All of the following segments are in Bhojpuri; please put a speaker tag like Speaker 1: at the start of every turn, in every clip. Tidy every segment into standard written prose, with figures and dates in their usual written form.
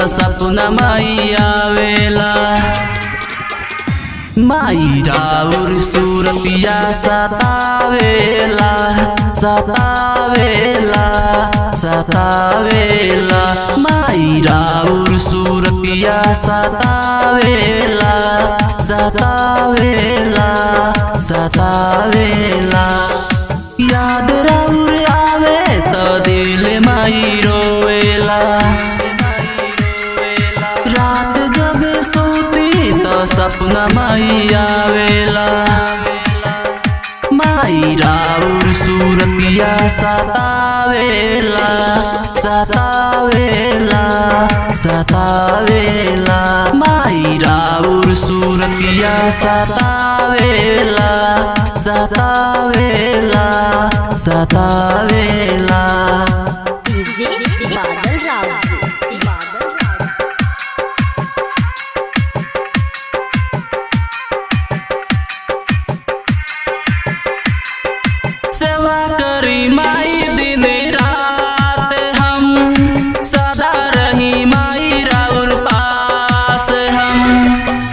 Speaker 1: सपना माई आवेला। माई राउर सूरतिया सतावेला सतावेला सतावेला। माई राउर सूरतिया सतावेला सतावेला सतावेला। याद राउर आवे तो दिल माई रोवेला। रात जब सोती तो सपना माई आवेला। माई राउर सूरतिया सतावेला सतावेला सतावेला। माई राउर सूरतिया सतावेला सतावेला सतावेला।
Speaker 2: डीजे बादल राउत।
Speaker 1: सेवा करी माई दिन रात हम, सदा रही माई राउर पास हम।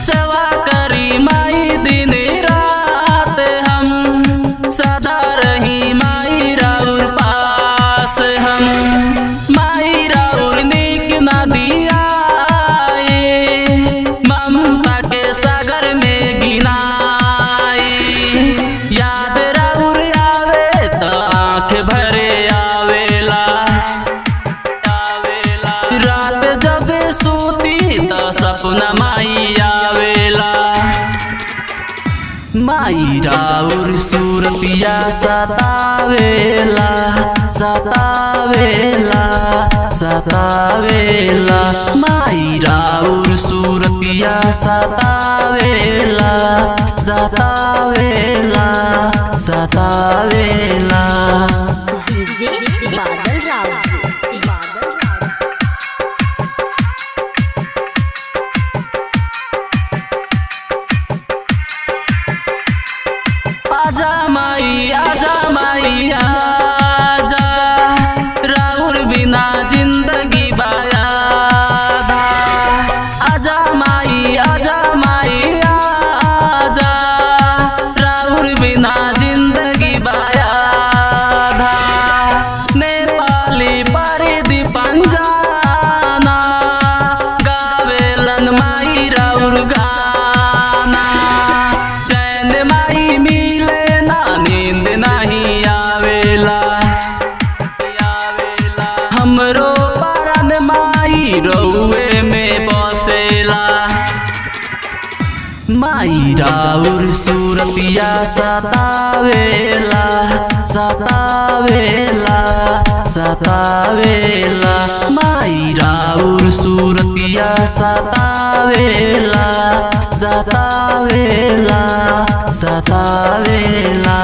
Speaker 1: सेवा करी माई दिन रात हम, सदा रही माई राउर पास हम। माई राउर नीक ना दिया ममता के सागर में गिनाई। याद राउर आवे तो आँख भरे आवेला। रात जब सोती तो सपना माई आवेला। माई राउर सूरतिया सतावेला सतावेला सतावेला। माई राउर सूरतिया सतावेला सतावेला सतावेला।
Speaker 2: डीजे बादल राउत।
Speaker 1: आजा माई आजा, राउर बिना जिंदगी बायादा। आजा माई आजा, राउर बिना जिंदगी बायादा। नेपाली परिधि पंजाना, गावेलन माई राउर गाना। चैन माई मिले ना नींद नहीं आवेला। हमरो परन माई रउए में बसेला। माई राउर सूरतिया सतावेला सतावेला सतावेला। माई राउर सूरतिया सतावेला सतावेला सतावेला।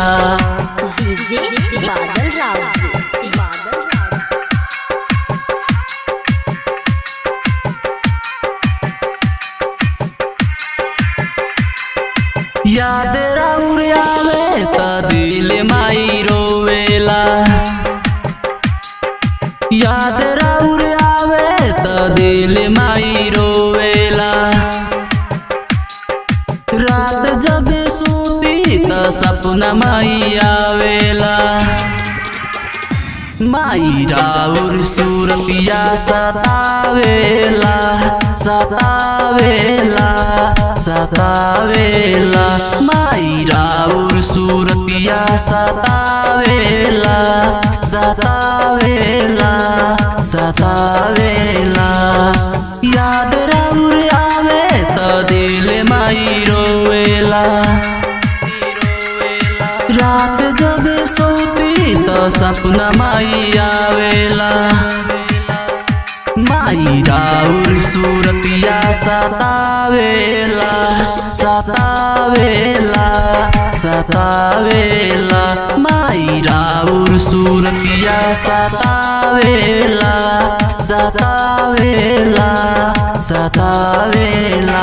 Speaker 2: डीजे बादल राउत।
Speaker 1: याद राउर आवे तो दिल माई रोवेला। याद राउर आवे तो दिल माई रोवेला। रात जब सोती तो सपना माई आवेला। माई राउर सूरतिया सतावेला सतावेला सतावेला। माई राउर सूरतिया सतावेला सतावेला सतावेला। याद राउर आवे तो दिल माई रोवेला। रात जब सोती तो सपना माई आवेला। माई राउर सूरतिया सतावेला सतावेला सतावेला। माई राउर सूरतिया सतावेला सतावेला सतावेला।